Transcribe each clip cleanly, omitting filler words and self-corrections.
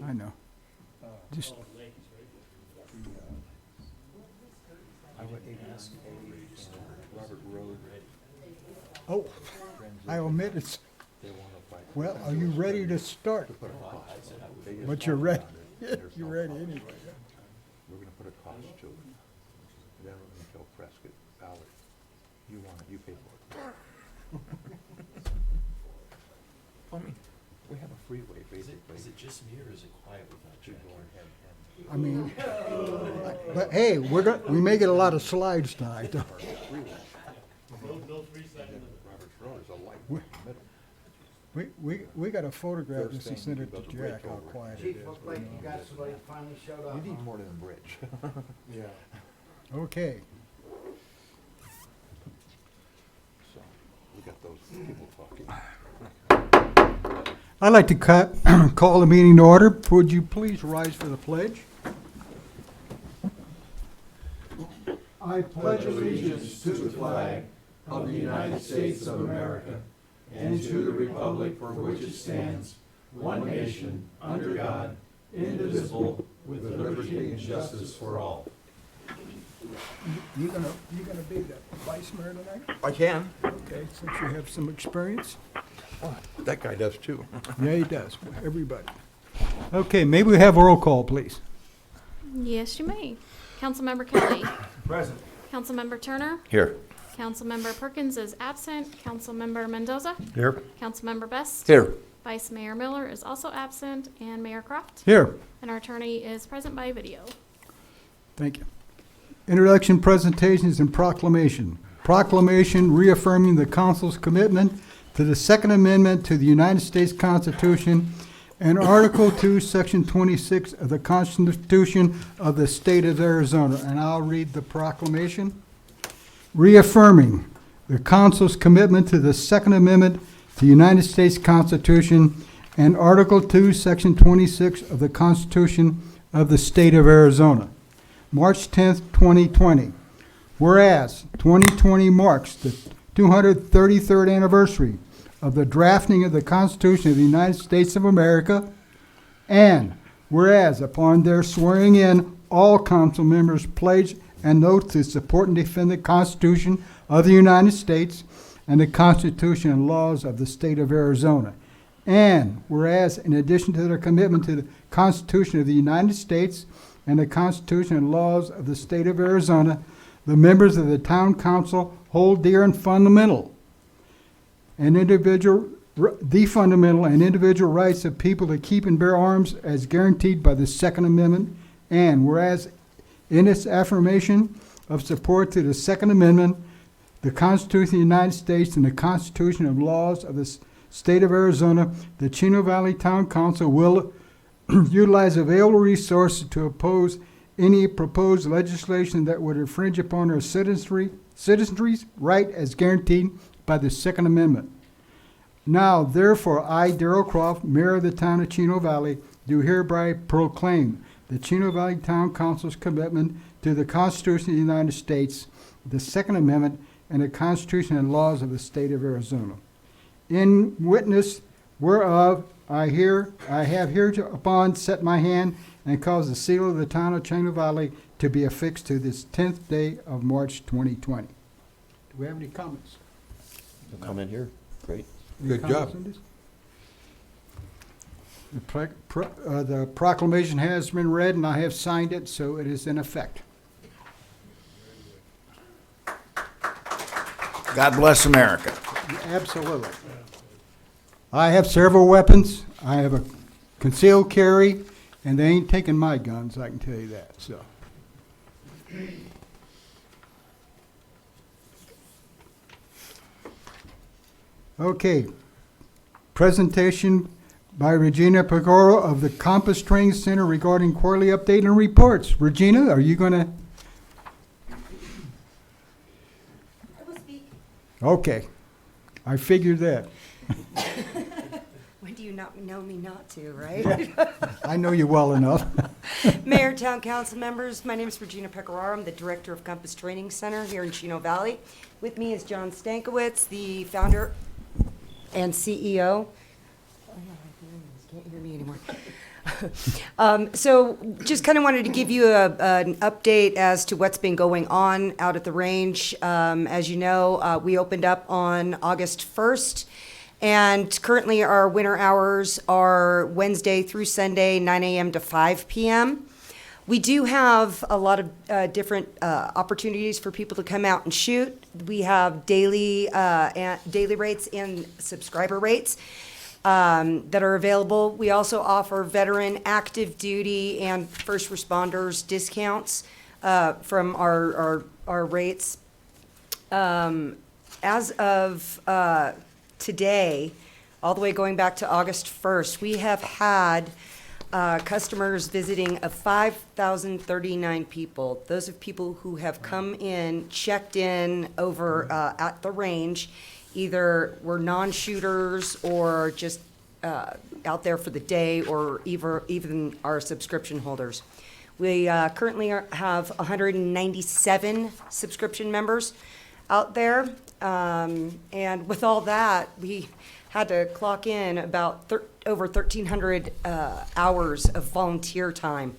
I know. Just, I would ask Robert Road. oh, I omitted. They want to fight. Well, are you ready to start? Put a cost. They just But you're want ready. it. There's You're no ready cost. anyway. We're gonna put a cost to it. Then we're gonna tell Prescott Valley, you want it, you pay for it. I mean, we have a freeway basically. Is it just me or is it quiet without to Jack? go ahead and I mean, but hey, we may get a lot of slides tonight. freeway. Robert's Road is a light in the middle. We got a photograph First just to thing, send you it build to a bridge Jack, how over it. quiet it Chief, is. looks like you got somebody that finally showed up. You need huh? more than a bridge. Yeah. Okay, So, we got those people talking. I'd like to call the meeting to order. Would you please rise for the pledge? I pledge allegiance to the flag of the United States of America and to the republic for which it stands, one nation, under God, indivisible, with liberty and justice for all. You gonna be the vice mayor tonight? I can. Okay, since you have some experience. That guy does too. Yeah, he does, everybody. Okay, maybe we have a roll call, please. Yes, you may. Councilmember Kelly. Present. Councilmember Turner. Here. Councilmember Perkins is absent. Councilmember Mendoza. Here. Councilmember Best. Here. Vice Mayor Miller is also absent. And Mayor Croft. Here. And our attorney is present by video. Thank you. Introduction, presentations, and proclamation. Proclamation reaffirming the council's commitment to the Second Amendment to the United States Constitution and Article 2, Section 26 of the Constitution of the State of Arizona. And I'll read the proclamation. Reaffirming the council's commitment to the Second Amendment to the United States Constitution and Article 2, Section 26 of the Constitution of the State of Arizona. March 10th, 2020. Whereas 2020 marks the 233rd anniversary of the drafting of the Constitution of the United States of America, and whereas upon their swearing in, all council members pledge an oath to support and defend the Constitution of the United States and the Constitution and laws of the state of Arizona. And whereas in addition to their commitment to the Constitution of the United States and the Constitution and laws of the state of Arizona, the members of the town council hold dear and fundamental the fundamental and individual rights of people to keep and bear arms as guaranteed by the Second Amendment. And whereas in its affirmation of support to the Second Amendment, the Constitution of the United States and the Constitution and laws of the state of Arizona, the Chino Valley Town Council will utilize available resources to oppose any proposed legislation that would infringe upon our citizenry's right as guaranteed by the Second Amendment. Now, therefore, I, Darrell Croft, Mayor of the town of Chino Valley, do hereby proclaim the Chino Valley Town Council's commitment to the Constitution of the United States, the Second Amendment, and the Constitution and laws of the state of Arizona. In witness whereof I have hereupon set my hand and caused the seal of the town of Chino Valley to be affixed to this 10th day of March 2020. Do we have any comments? No comment here. Great. Any Good comments job. on this? The proclamation has been read and I have signed it, so it is in effect. God bless America. Absolutely. I have several weapons. I have a concealed carry, and they ain't taking my guns, I can tell you that, so. Okay. Presentation by Regina Pagoro of the Compass Training Center regarding quarterly update and reports. Regina, are you gonna? I will speak. Okay. I figured that. When do you not know me not to, right? I know you well enough. Mayor, town council members, my name is Regina Pecoraro. I'm the director of Compass Training Center here in Chino Valley. With me is John Stankiewicz, the founder and CEO. Oh, yeah, can't hear me anymore. So just kind of wanted to give you an update as to what's been going on out at the range. As you know, we opened up on August 1st, and currently our winter hours are Wednesday through Sunday, 9 a.m. to 5 p.m. We do have a lot of different opportunities for people to come out and shoot. We have daily rates and subscriber rates that are available. We also offer veteran, active duty, and first responders discounts from our rates. As of today, all the way going back to August 1st, we have had customers visiting of 5,039 people. Those are people who have come in, checked in over at the range, either were non-shooters or just out there for the day, or even our subscription holders. We currently have 197 subscription members out there. And with all that, we had to clock in about over 1,300 hours of volunteer time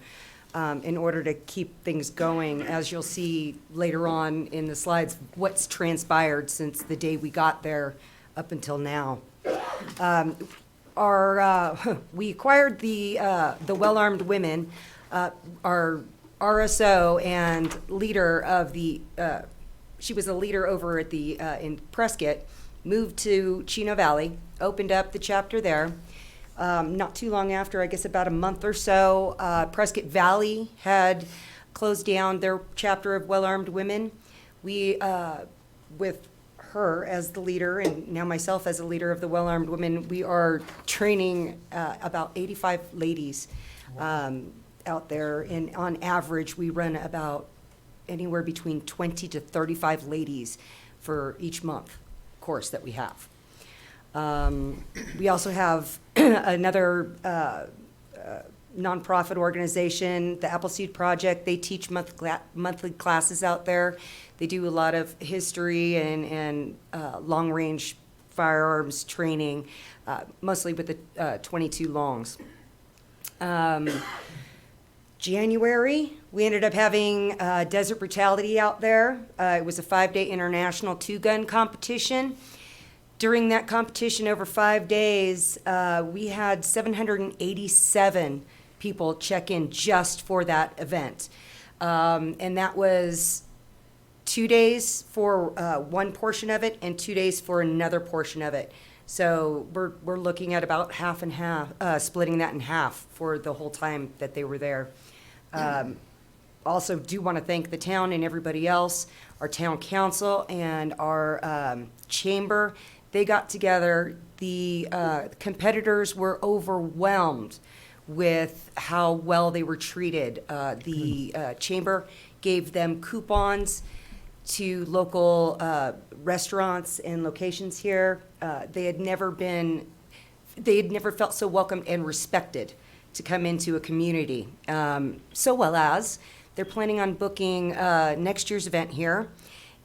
in order to keep things going. As you'll see later on in the slides, what's transpired since the day we got there up until now. We acquired the Well-Armed Women, our RSO and leader of the, she was a leader over at the, in Prescott, moved to Chino Valley, opened up the chapter there. Not too long after, I guess about a month or so, Prescott Valley had closed down their chapter of Well-Armed Women. We, with her as the leader and now myself as a leader of the Well-Armed Women, we are training about 85 ladies out there. And on average, we run about anywhere between 20 to 35 ladies for each month course that we have. We also have another nonprofit organization, the Appleseed Project. They teach monthly classes out there. They do a lot of history and long-range firearms training, mostly with the 22 longs. January, we ended up having Desert Brutality out there. It was a 5-day international 2-gun competition. During that competition over 5 days, we had 787 people check in just for that event. And that was 2 days for one portion of it and 2 days for another portion of it. So we're looking at about half and half, splitting that in half for the whole time that they were there. Also do want to thank the town and everybody else, our town council and our chamber. They got together. The competitors were overwhelmed with how well they were treated. The chamber gave them coupons to local restaurants and locations here. They had never felt so welcomed and respected to come into a community. So well as they're planning on booking next year's event here,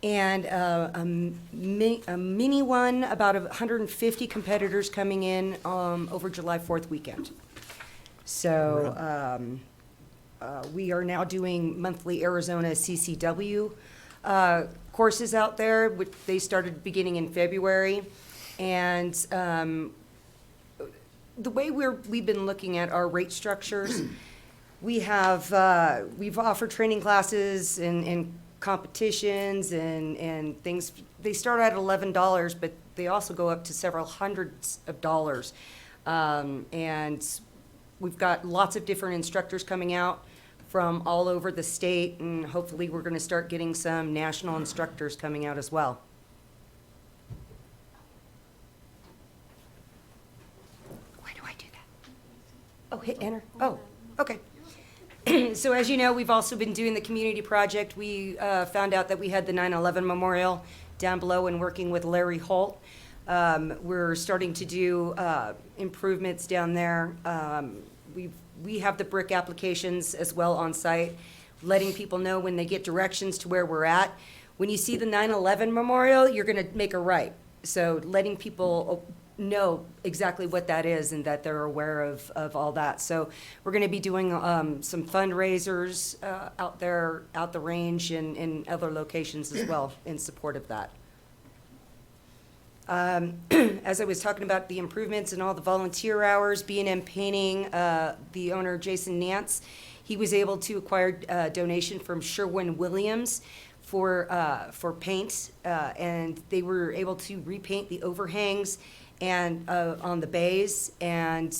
and a mini one, about 150 competitors coming in over July 4th weekend. So we are now doing monthly Arizona CCW courses out there, which they started beginning in February. And the way we've been looking at our rate structures, we've offered training classes and competitions and things. They start at $11, but they also go up to several hundreds of dollars. And we've got lots of different instructors coming out from all over the state, and hopefully we're going to start getting some national instructors coming out as well. Why do I do that? Oh, hit enter. Oh, okay. So as you know, we've also been doing the community project. We found out that we had the 9/11 memorial down below and working with Larry Holt. We're starting to do improvements down there. We have the brick applications as well on site, letting people know when they get directions to where we're at. When you see the 9/11 memorial, you're going to make a right. So letting people know exactly what that is and that they're aware of all that. So we're going to be doing some fundraisers out there, out the range, and in other locations as well in support of that. As I was talking about the improvements and all the volunteer hours, B&M Painting, the owner, Jason Nance, he was able to acquire a donation from Sherwin-Williams for paint, and they were able to repaint the overhangs and on the bays, and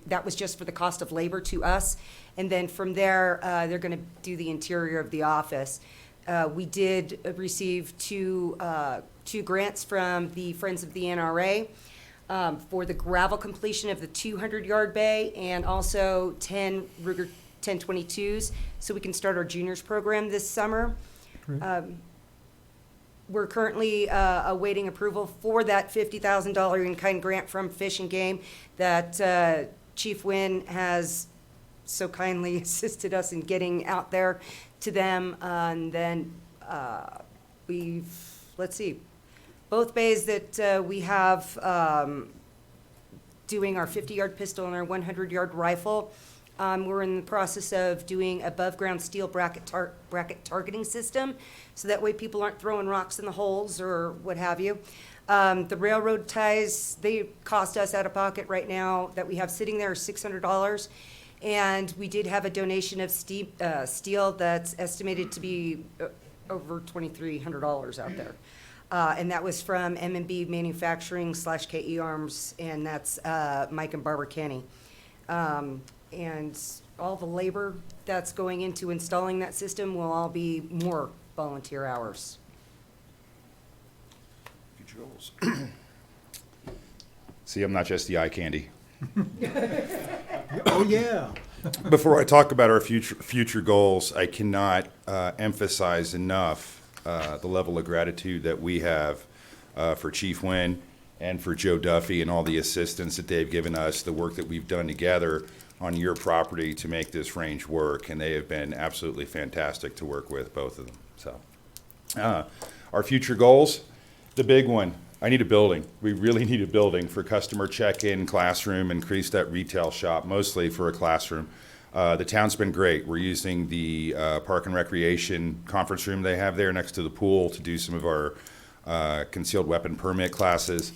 that was just for the cost of labor to us. And then from there, they're going to do the interior of the office. We did receive two grants from the Friends of the NRA for the gravel completion of the 200-yard bay and also 10 Ruger 1022s, so we can start our juniors program this summer. We're currently awaiting approval for that $50,000 in-kind grant from Fish and Game that Chief Wynn has so kindly assisted us in getting out there to them. And then let's see, both bays that we have doing our 50-yard pistol and our 100-yard rifle. We're in the process of doing above-ground steel bracket targeting system, so that way people aren't throwing rocks in the holes or what have you. The railroad ties, they cost us out of pocket right now that we have sitting there $600. And we did have a donation of steel that's estimated to be over $2,300 out there. And that was from M&B Manufacturing / KE Arms, and that's Mike and Barbara Kenny. And all the labor that's going into installing that system will all be more volunteer hours. Future goals. See, I'm not just the eye candy. Oh, yeah. Before I talk about our future goals, I cannot emphasize enough the level of gratitude that we have for Chief Wynn and for Joe Duffy and all the assistance that they've given us, the work that we've done together on your property to make this range work, and they have been absolutely fantastic to work with, both of them. So, our future goals, the big one, I need a building. We really need a building for customer check-in, classroom, increase that retail shop, mostly for a classroom. The town's been great. We're using the Park and Recreation conference room they have there next to the pool to do some of our concealed weapon permit classes.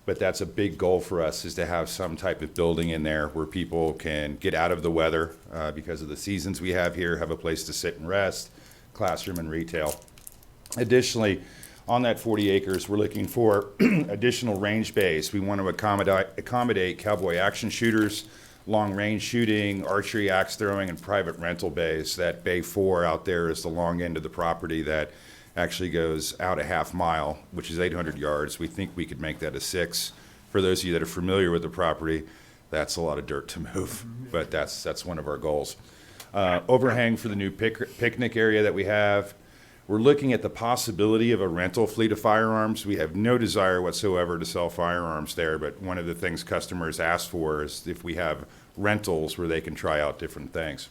But that's a big goal for us, is to have some type of building in there where people can get out of the weather because of the seasons we have here, have a place to sit and rest, classroom and retail. Additionally, on that 40 acres, we're looking for additional range bays. We want to accommodate cowboy action shooters, long-range shooting, archery, axe throwing, and private rental bays. That Bay 4 out there is the long end of the property that actually goes out a half mile, which is 800 yards. We think we could make that a 6. For those of you that are familiar with the property, that's a lot of dirt to move, but that's one of our goals. Overhang for the new picnic area that we have. We're looking at the possibility of a rental fleet of firearms. We have no desire whatsoever to sell firearms there, but one of the things customers ask for is if we have rentals where they can try out different things.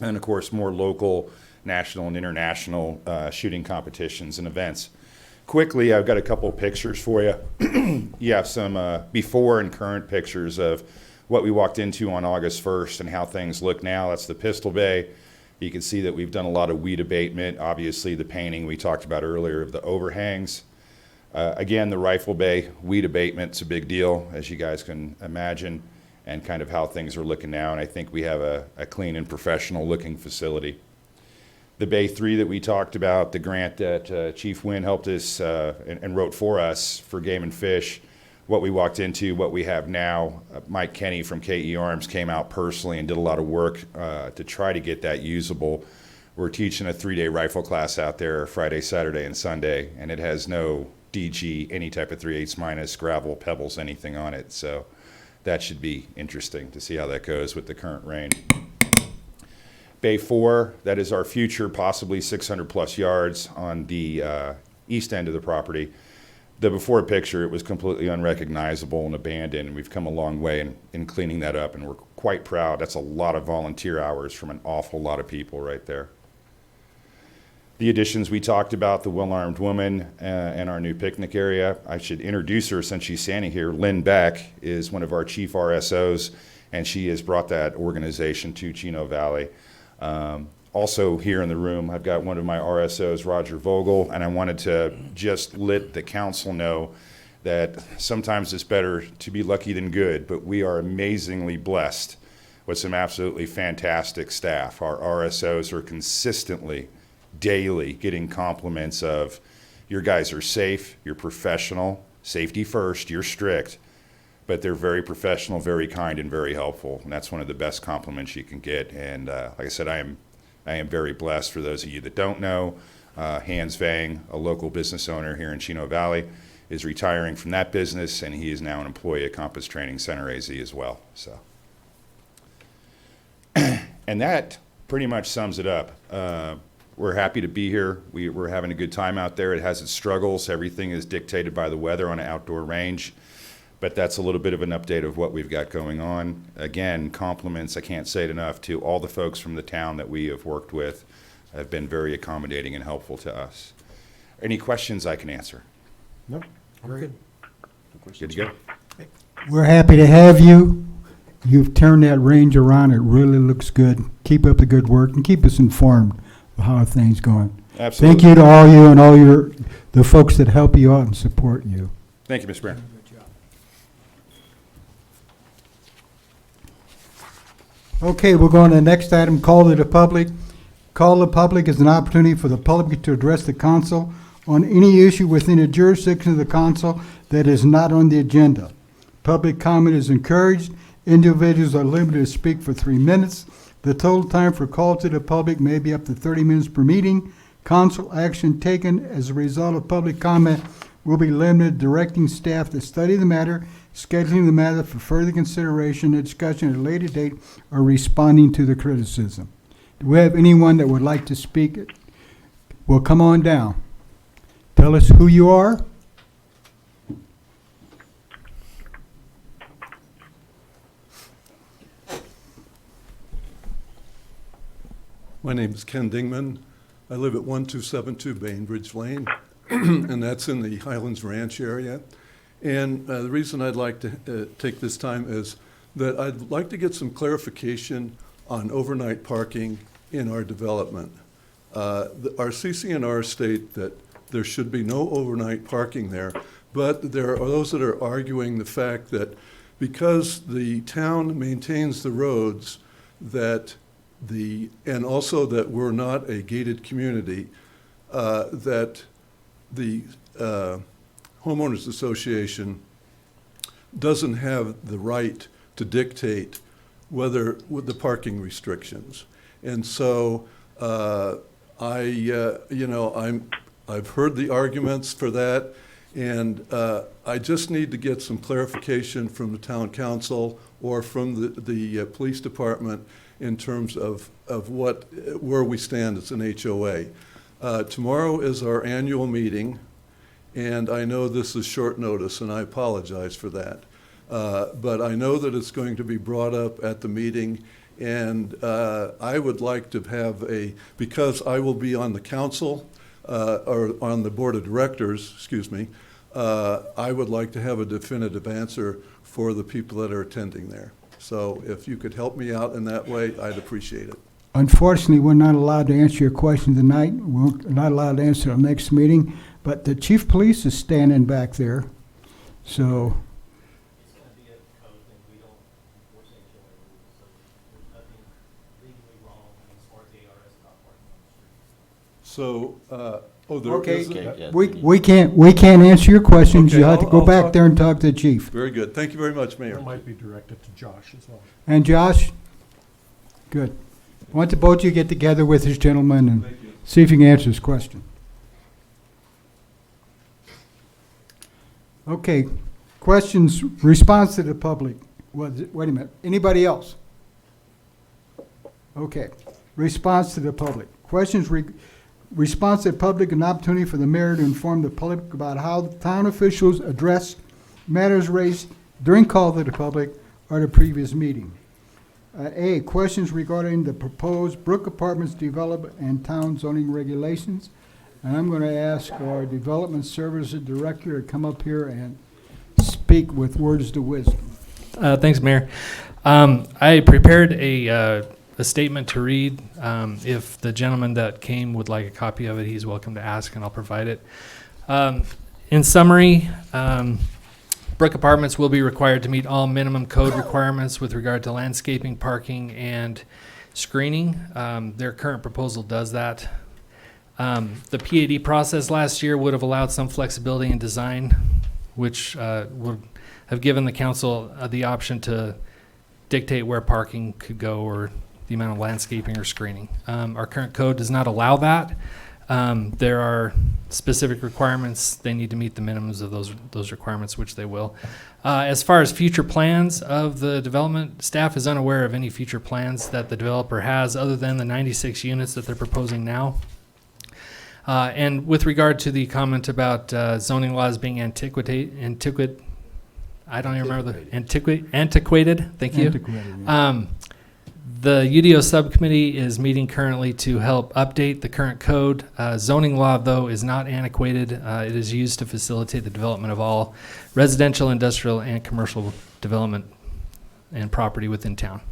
And of course, more local, national, and international shooting competitions and events. Quickly, I've got a couple pictures for you. You have some before and current pictures of what we walked into on August 1st and how things look now. That's the pistol bay. You can see that we've done a lot of weed abatement. Obviously, the painting we talked about earlier of the overhangs. Again, the rifle bay, weed abatement's a big deal, as you guys can imagine, and kind of how things are looking now. And I think we have a clean and professional looking facility. The Bay 3 that we talked about, the grant that Chief Wynn helped us and wrote for us for Game and Fish, what we walked into, what we have now. Mike Kenny from KE Arms came out personally and did a lot of work to try to get that usable. We're teaching a 3-day rifle class out there Friday, Saturday, and Sunday, and it has no DG, any type of 3/8 gravel, pebbles, anything on it. So that should be interesting to see how that goes with the current rain. Bay 4, that is our future, possibly 600 plus yards on the east end of the property. The before picture, it was completely unrecognizable and abandoned, and we've come a long way in cleaning that up, and we're quite proud. That's a lot of volunteer hours from an awful lot of people right there. The additions we talked about, the well-armed woman and our new picnic area. I should introduce her since she's standing here. Lynn Beck is one of our chief RSOs, and she has brought that organization to Chino Valley. Also here in the room, I've got one of my RSOs, Roger Vogel, and I wanted to just let the council know that sometimes it's better to be lucky than good, but we are amazingly blessed with some absolutely fantastic staff. Our RSOs are consistently, daily, getting compliments of, your guys are safe, you're professional, safety first, you're strict, but they're very professional, very kind, and very helpful. And that's one of the best compliments you can get. And like I said, I am very blessed. For those of you that don't know, Hans Vang, a local business owner here in Chino Valley, is retiring from that business, and he is now an employee at Compass Training Center AZ as well. So, and that pretty much sums it up. We're happy to be here. We're having a good time out there. It has its struggles. Everything is dictated by the weather on an outdoor range, but that's a little bit of an update of what we've got going on. Again, compliments, I can't say it enough, to all the folks from the town that we have worked with, have been very accommodating and helpful to us. Any questions I can answer? No, great. Good to go? We're happy to have you. You've turned that range around. It really looks good. Keep up the good work and keep us informed of how things going. Absolutely. Thank you to all you and all the folks that help you out and support you. Thank you, Mr. Mayor. Okay, we're going to the next item, call to the public. Call to the public is an opportunity for the public to address the council on any issue within the jurisdiction of the council that is not on the agenda. Public comment is encouraged. Individuals are limited to speak for 3 minutes. The total time for call to the public may be up to 30 minutes per meeting. Council action taken as a result of public comment will be limited, directing staff to study the matter, scheduling the matter for further consideration and discussion at a later date, or responding to the criticism. Do we have anyone that would like to speak? Well, come on down. Tell us who you are. My name is Ken Dingman. I live at 1272 Bainbridge Lane, and that's in the Highlands Ranch area. And the reason I'd like to take this time is that I'd like to get some clarification on overnight parking in our development. Our CCNR state that there should be no overnight parking there, but there are those that are arguing the fact that because the town maintains the roads, and also that we're not a gated community, that the homeowners association doesn't have the right to dictate with the parking restrictions. And so I've heard the arguments for that, and I just need to get some clarification from the town council or from the police department in terms of where we stand as an HOA. Tomorrow is our annual meeting, and I know this is short notice, and I apologize for that. But I know that it's going to be brought up at the meeting, and I would like to have because I will be on the council, or on the board of directors, excuse me, I would like to have a definitive answer for the people that are attending there. So if you could help me out in that way, I'd appreciate it. Unfortunately, we're not allowed to answer your question tonight. We're not allowed to answer the next meeting, but the chief of police is standing back there. So, It's gonna be a code thing, we don't enforce HOA rules, so there's nothing legally wrong as far as the ARS not parking on the street. So, there okay, is we can't answer your questions. Okay, You have to go I'll back talk- there and talk to the chief. Very good. Thank you very much, Mayor. It might be directed to Josh as well. And Josh? Good. I want the both of you to get together with this gentleman and see if you can answer his question. Okay, questions, response to the public. Wait a minute, anybody else? Okay, response to the public. Questions, response to the public, an opportunity for the mayor to inform the public about how the town officials address matters raised during call to the public or the previous meeting. A, questions regarding the proposed Brook Apartments development and town zoning regulations. And I'm going to ask our Development Services Director to come up here and speak with words to wisdom. Thanks, Mayor. I prepared a statement to read. If the gentleman that came would like a copy of it, he's welcome to ask, and I'll provide it. In summary, Brook Apartments will be required to meet all minimum code requirements with regard to landscaping, parking, and screening. Their current proposal does that. The PAD process last year would have allowed some flexibility in design, which would have given the council the option to dictate where parking could go or the amount of landscaping or screening. Our current code does not allow that. There are specific requirements. They need to meet the minimums of those requirements, which they will. As far as future plans of the development, staff is unaware of any future plans that the developer has other than the 96 units that they're proposing now. And with regard to the comment about zoning laws being antiquated, thank you. Antiquated, yeah. The UDO subcommittee is meeting currently to help update the current code. Zoning law, though, is not antiquated. It is used to facilitate the development of all residential, industrial, and commercial development and property within town.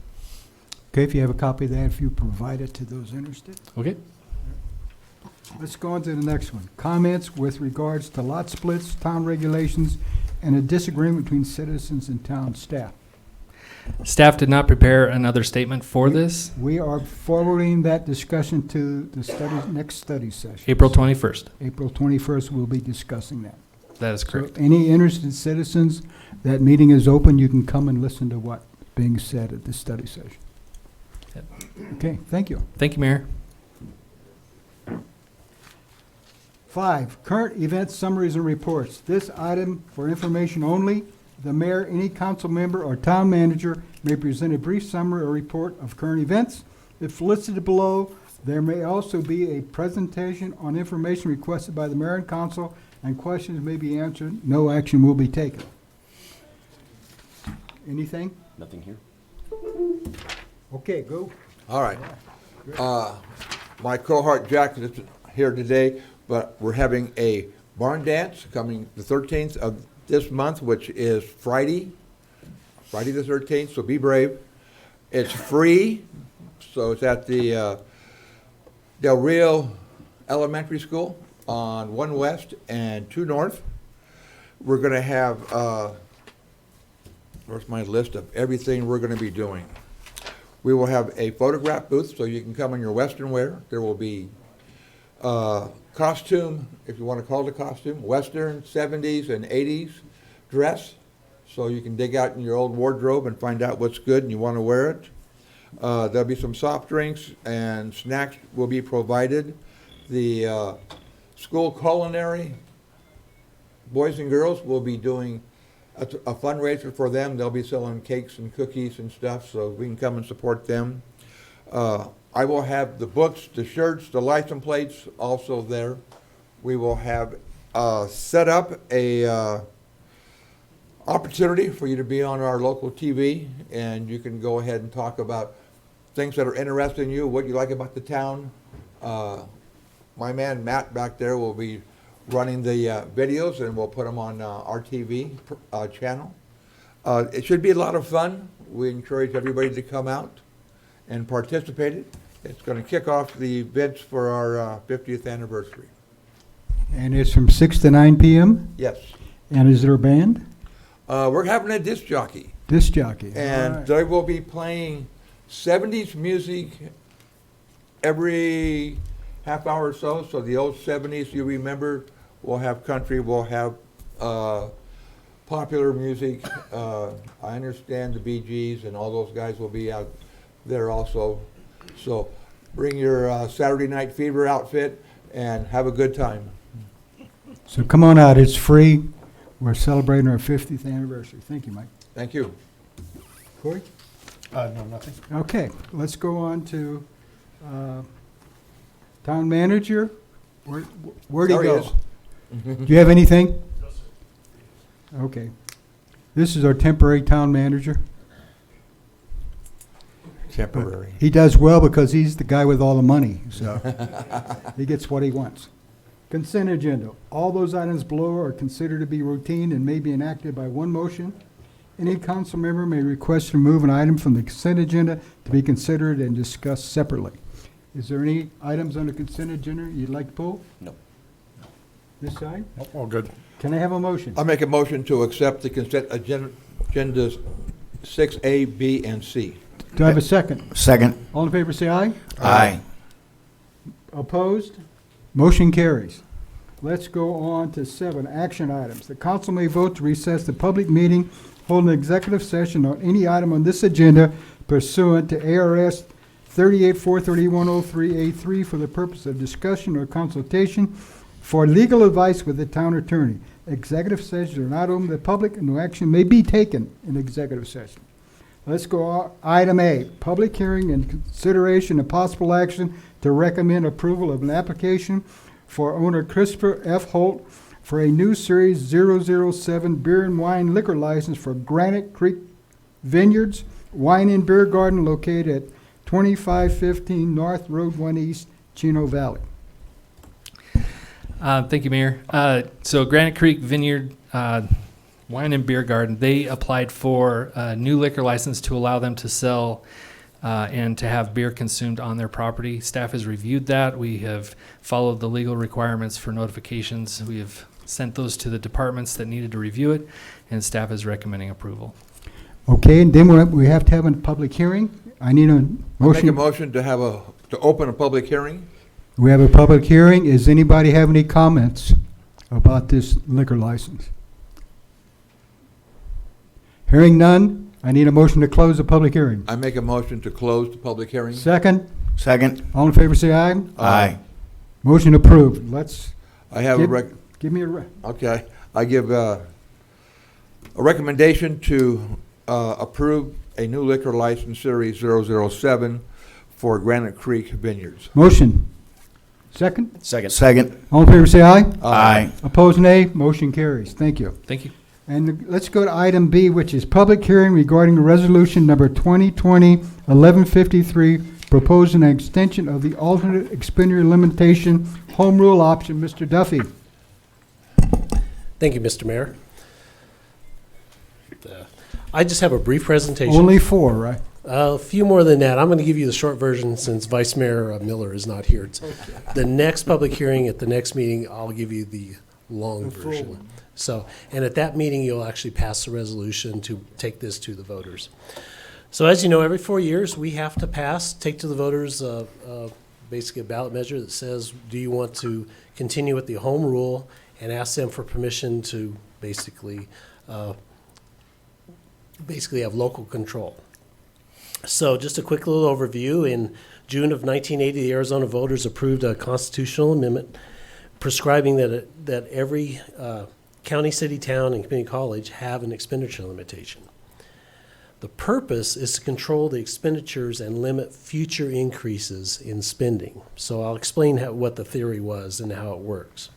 Okay, if you have a copy of that, if you provide it to those interested. Okay. Let's go on to the next one. Comments with regards to lot splits, town regulations, and a disagreement between citizens and town staff. Staff did not prepare another statement for this. We are forwarding that discussion to the next study session. April 21st. April 21st, we'll be discussing that. That is So correct. any interested citizens, that meeting is open. You can come and listen to what's being said at the study session. Yep. Okay, thank you. Thank you, Mayor. 5, current event summaries and reports. This item for information only. The mayor, any council member, or town manager may present a brief summary or report of current events. If listed below, there may also be a presentation on information requested by the mayor and council, and questions may be answered. No action will be taken. Anything? Nothing here. Okay, go. All right. My cohort Jack is here today, but we're having a barn dance coming the 13th of this month, which is Friday the 13th, so be brave. It's free, so it's at the Del Rio Elementary School on 1 West and 2 North. We're going to have, where's my list of everything we're going to be doing? We will have a photograph booth, so you can come in your Western wear. There will be costume, if you want to call it a costume, Western, 70s, and 80s dress. So you can dig out in your old wardrobe and find out what's good and you want to wear it. There'll be some soft drinks and snacks will be provided. The school culinary boys and girls will be doing a fundraiser for them. They'll be selling cakes and cookies and stuff, so we can come and support them. I will have the books, the shirts, the license plates also there. We will have set up a opportunity for you to be on our local TV, and you can go ahead and talk about things that are interesting you, what you like about the town. My man Matt back there will be running the videos, and we'll put them on our TV channel. It should be a lot of fun. We encourage everybody to come out and participate. It's going to kick off the events for our 50th anniversary. And it's from 6 to 9 p.m.? Yes. And is there a band? We're having a disc jockey, Disc jockey. and All right. they will be playing 70s music every half hour or so. So the old 70s you remember, we'll have country, we'll have popular music. I understand the Bee Gees and all those guys will be out there also. So bring your Saturday Night Fever outfit and have a good time. So come on out, it's free. We're celebrating our 50th anniversary. Thank you, Mike. Thank you. Corey? No, nothing. Okay, let's go on to town manager. Where'd he There he go? is. Do you have anything? Okay. This is our temporary town manager. temporary. He does well because he's the guy with all the money, so he gets what he wants. Consent agenda. All those items below are considered to be routine and may be enacted by one motion. Any council member may request to remove an item from the consent agenda to be considered and discussed separately. Is there any items on the consent agenda you'd like to pull? No. This side? All good. Can I have a motion? I'll make a motion to accept the consent agendas 6A, B, and C. Do I have a second? Second. All in favor, say aye. Aye. Opposed? Motion carries. Let's go on to 7, action items. The council may vote to recess the public meeting, hold an executive session on any item on this agenda pursuant to ARS 38-431-03A3 for the purpose of discussion or consultation for legal advice with the town attorney. Executive sessions are not open to the public, and no action may be taken in executive session. Let's go on. Item A, public hearing and consideration of possible action to recommend approval of an application for owner Christopher F. Holt for a new Series 007 beer and wine liquor license for Granite Creek Vineyards Wine and Beer Garden located at 2515 North Road 1 East, Chino Valley. Thank you, Mayor. So Granite Creek Vineyard Wine and Beer Garden, they applied for a new liquor license to allow them to sell and to have beer consumed on their property. Staff has reviewed that. We have followed the legal requirements for notifications. We have sent those to the departments that needed to review it, and staff is recommending approval. Okay, and then we have to have a public hearing. I need a Make a motion. motion to open a public hearing. We have a public hearing. Is anybody have any comments about this liquor license? Hearing none, I need a motion to close the public hearing. I make a motion to close the public hearing. Second, Second. all in favor say aye. Aye. Motion approved. Let's, I have give me a, okay, I give a recommendation to approve a new liquor license Series 007 for Granite Creek Vineyards. motion. Second, Second. Second. all in favor say aye. Aye. Opposed nay, motion carries. Thank you. Thank you. And let's go to item B, which is public hearing regarding the resolution number 2020-1153, proposing an extension of the alternate expenditure limitation home rule option. Mr. Duffy. Thank you, Mr. Mayor. I just have a brief presentation. Only 4, right? A few more than that. I'm going to give you the short version since Vice Mayor Miller is not here. The next public hearing at the next meeting, I'll give you the long version. So, and at that meeting, you'll actually pass the resolution to take this to the voters. So as you know, every 4 years, we have to take to the voters basically a ballot measure that says, do you want to continue with the home rule, and ask them for permission to basically have local control. So just a quick little overview. In June of 1980, the Arizona voters approved a constitutional amendment prescribing that every county, city, town, and community college have an expenditure limitation. The purpose is to control the expenditures and limit future increases in spending. So I'll explain what the theory was and how it works.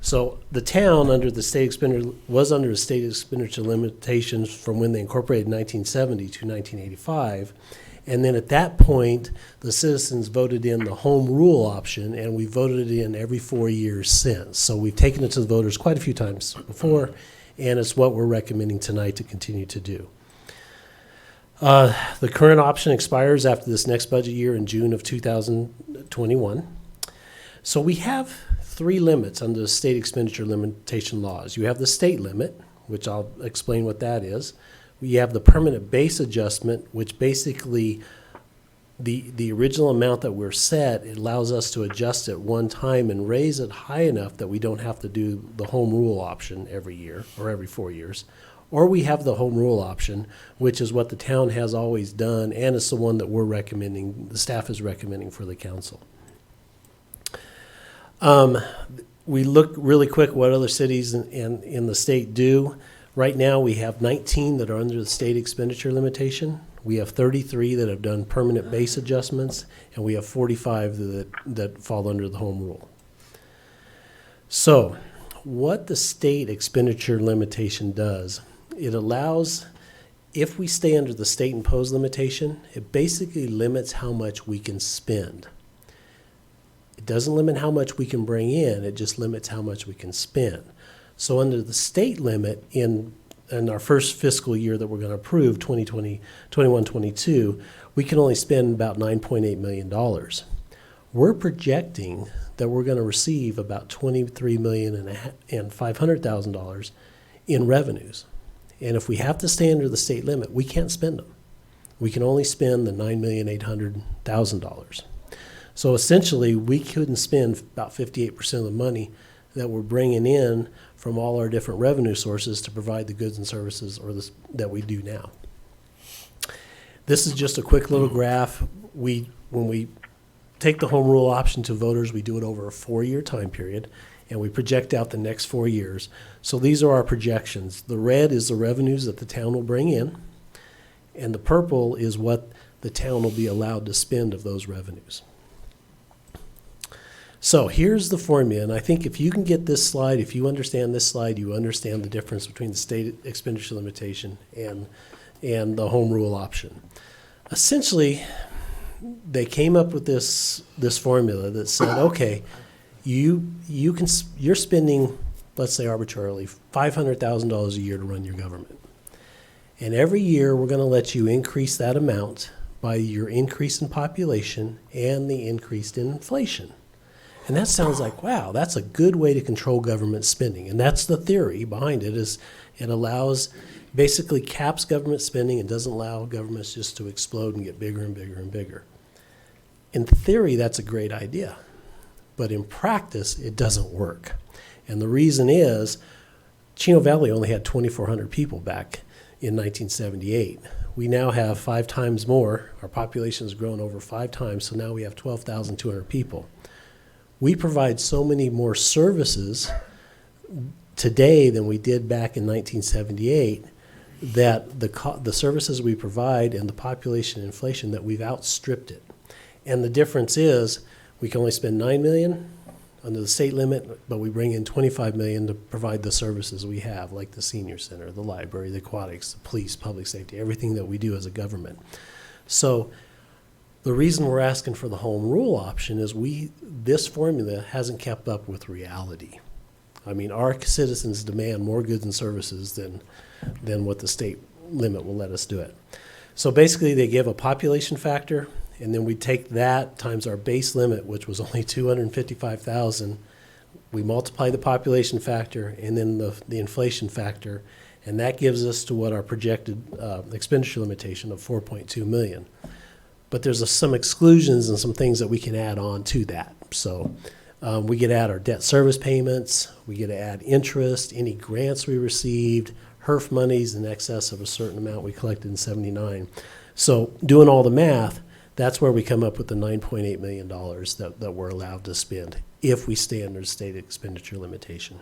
So the town was under the state expenditure limitations from when they incorporated in 1970 to 1985. And then at that point, the citizens voted in the home rule option, and we voted it in every 4 years since. So we've taken it to the voters quite a few times before, and it's what we're recommending tonight to continue to do. The current option expires after this next budget year in June of 2021. So we have 3 limits under the state expenditure limitation laws. You have the state limit, which I'll explain what that is. We have the permanent base adjustment, which basically the original amount that we're set, it allows us to adjust it one time and raise it high enough that we don't have to do the home rule option every year or every 4 years. Or we have the home rule option, which is what the town has always done, and it's the one that we're recommending, the staff is recommending for the council. We look really quick what other cities in the state do. Right now, we have 19 that are under the state expenditure limitation. We have 33 that have done permanent base adjustments, and we have 45 that fall under the home rule. So, what the state expenditure limitation does, it allows if we stay under the state imposed limitation, it basically limits how much we can spend. It doesn't limit how much we can bring in, it just limits how much we can spend. So under the state limit in our first fiscal year that we're going to approve, 2020, 21-22, we can only spend about $9.8 million. We're projecting that we're going to receive about $23,500,000 in revenues. And if we have to stay under the state limit, we can't spend them. We can only spend the $9,800,000. So essentially, we couldn't spend about 58% of the money that we're bringing in from all our different revenue sources to provide the goods and services that we do now. This is just a quick little graph. When we take the home rule option to voters, we do it over a 4-year time period, and we project out the next 4 years. So these are our projections. The red is the revenues that the town will bring in, and the purple is what the town will be allowed to spend of those revenues. So here's the formula, and I think if you can get this slide, if you understand this slide, you understand the difference between the state expenditure limitation and the home rule option. Essentially, they came up with this formula that said, okay, you're spending, let's say arbitrarily, $500,000 a year to run your government. And every year we're going to let you increase that amount by your increase in population and the increase in inflation. And that sounds like, wow, that's a good way to control government spending. And that's the theory behind it, is it allows, basically caps government spending and doesn't allow governments just to explode and get bigger and bigger and bigger. In theory, that's a great idea. But in practice, it doesn't work. And the reason is, Chino Valley only had 2,400 people back in 1978. We now have 5 times more. Our population has grown over 5 times, so now we have 12,200 people. We provide so many more services today than we did back in 1978 that the services we provide and the population inflation, that we've outstripped it. And the difference is we can only spend $9 million under the state limit, but we bring in $25 million to provide the services we have, like the senior center, the library, the aquatics, the police, public safety, everything that we do as a government. So the reason we're asking for the home rule option is this formula hasn't kept up with reality. I mean, our citizens demand more goods and services than what the state limit will let us do it. So basically, they give a population factor, and then we take that times our base limit, which was only 255,000. We multiply the population factor and then the inflation factor, and that gives us to what our projected expenditure limitation of $4.2 million. But there's some exclusions and some things that we can add on to that. So we get to add our debt service payments, we get to add interest, any grants we received, HERF monies in excess of a certain amount we collected in '79. So doing all the math, that's where we come up with the $9.8 million that we're allowed to spend if we stay under the state expenditure limitation.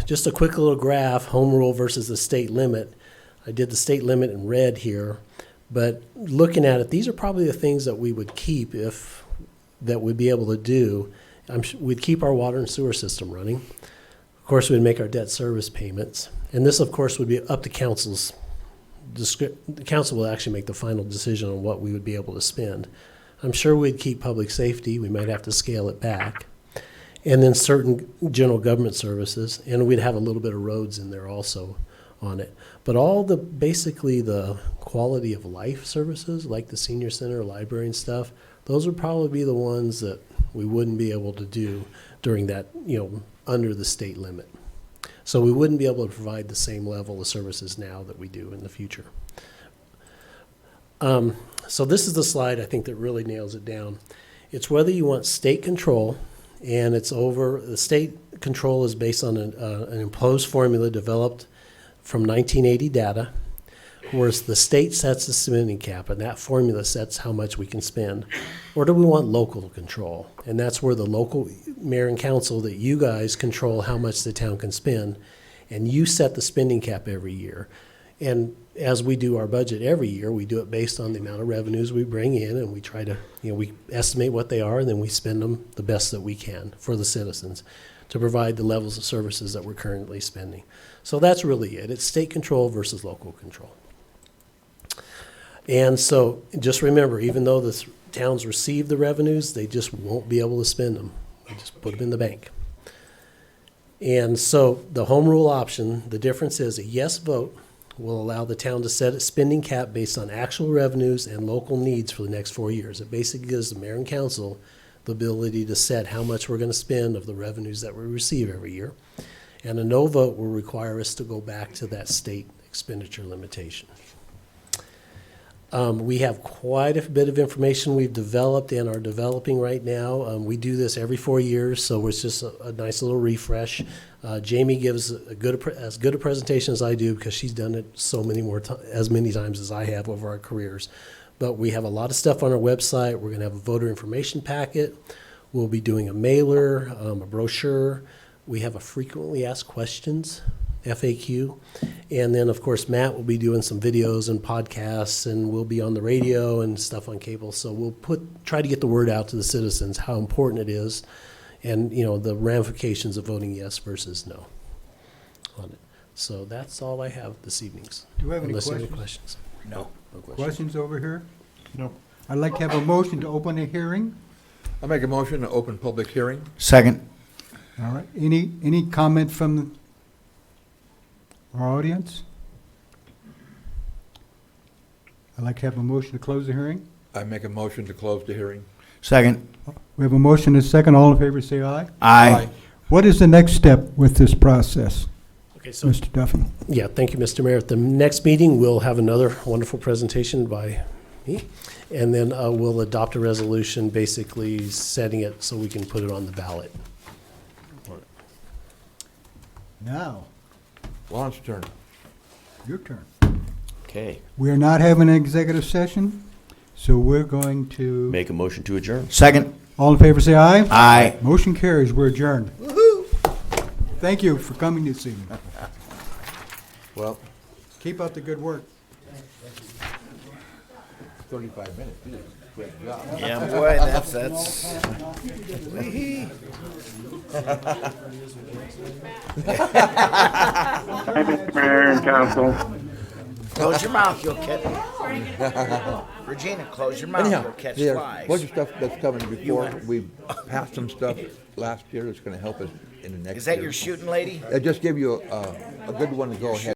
Just a quick little graph, home rule versus the state limit. I did the state limit in red here, but looking at it, these are probably the things that we would keep that we'd be able to do. We'd keep our water and sewer system running. Of course, we'd make our debt service payments. And this, of course, would be up to council's. The council will actually make the final decision on what we would be able to spend. I'm sure we'd keep public safety. We might have to scale it back. And then certain general government services, and we'd have a little bit of roads in there also on it. But all basically the quality of life services, like the senior center, library and stuff, those would probably be the ones that we wouldn't be able to do during that, under the state limit. So we wouldn't be able to provide the same level of services now that we do in the future. So this is the slide I think that really nails it down. It's whether you want state control, and the state control is based on an imposed formula developed from 1980 data, whereas the state sets the spending cap, and that formula sets how much we can spend. Or do we want local control? And that's where the local mayor and council, that you guys control how much the town can spend, and you set the spending cap every year. And as we do our budget every year, we do it based on the amount of revenues we bring in, and we try to, we estimate what they are, and then we spend them the best that we can for the citizens. to provide the levels of services that we're currently spending. So that's really it. It's state control versus local control. And so just remember, even though the towns receive the revenues, they just won't be able to spend them. They just put them in the bank. And so the home rule option, the difference is a yes vote will allow the town to set a spending cap based on actual revenues and local needs for the next 4 years. It basically gives the mayor and council the ability to set how much we're going to spend of the revenues that we receive every year. And a no vote will require us to go back to that state expenditure limitation. We have quite a bit of information we've developed and are developing right now. We do this every 4 years, so it's just a nice little refresh. Jamie gives as good a presentation as I do because she's done it so many as many times as I have over our careers. But we have a lot of stuff on our website. We're going to have a voter information packet. We'll be doing a mailer, a brochure. We have a frequently asked questions FAQ. And then, of course, Matt will be doing some videos and podcasts, and we'll be on the radio and stuff on cable. So we'll try to get the word out to the citizens how important it is and, you know, the ramifications of voting yes versus no on it. So that's all I have this evening. Do you have any Unless you have questions? No questions. Questions over here? No. I'd like to have a motion to open a hearing. I make a motion to open public hearing. Second. All right. Any comment from our audience? I'd like to have a motion to close the hearing. I make a motion to close the hearing. Second. We have a motion and a second. All in favor, say aye. Aye. What is the next step with this process, Okay, so Mr. Duffy? yeah, thank you, Mr. Mayor. At the next meeting, we'll have another wonderful presentation by me, and then we'll adopt a resolution basically setting it so we can put it on the ballot. Now, Lon's turn. your turn. Okay, We are not having an executive session, so we're going to, make a motion to adjourn. Second. all in favor, say aye. Aye. Motion carries. We're adjourned. Thank you for coming this evening. Well, Keep up the good work. 35 minutes. You did a great job. Yeah, boy, that's. Mayor and council. Close your mouth, you'll catch. Regina, close your mouth, Anyhow, you'll catch there's a flies. bunch of stuff that's coming before. We passed some stuff last year that's going to help us in the next Is that year. your shooting lady? I just give you a good one to go ahead.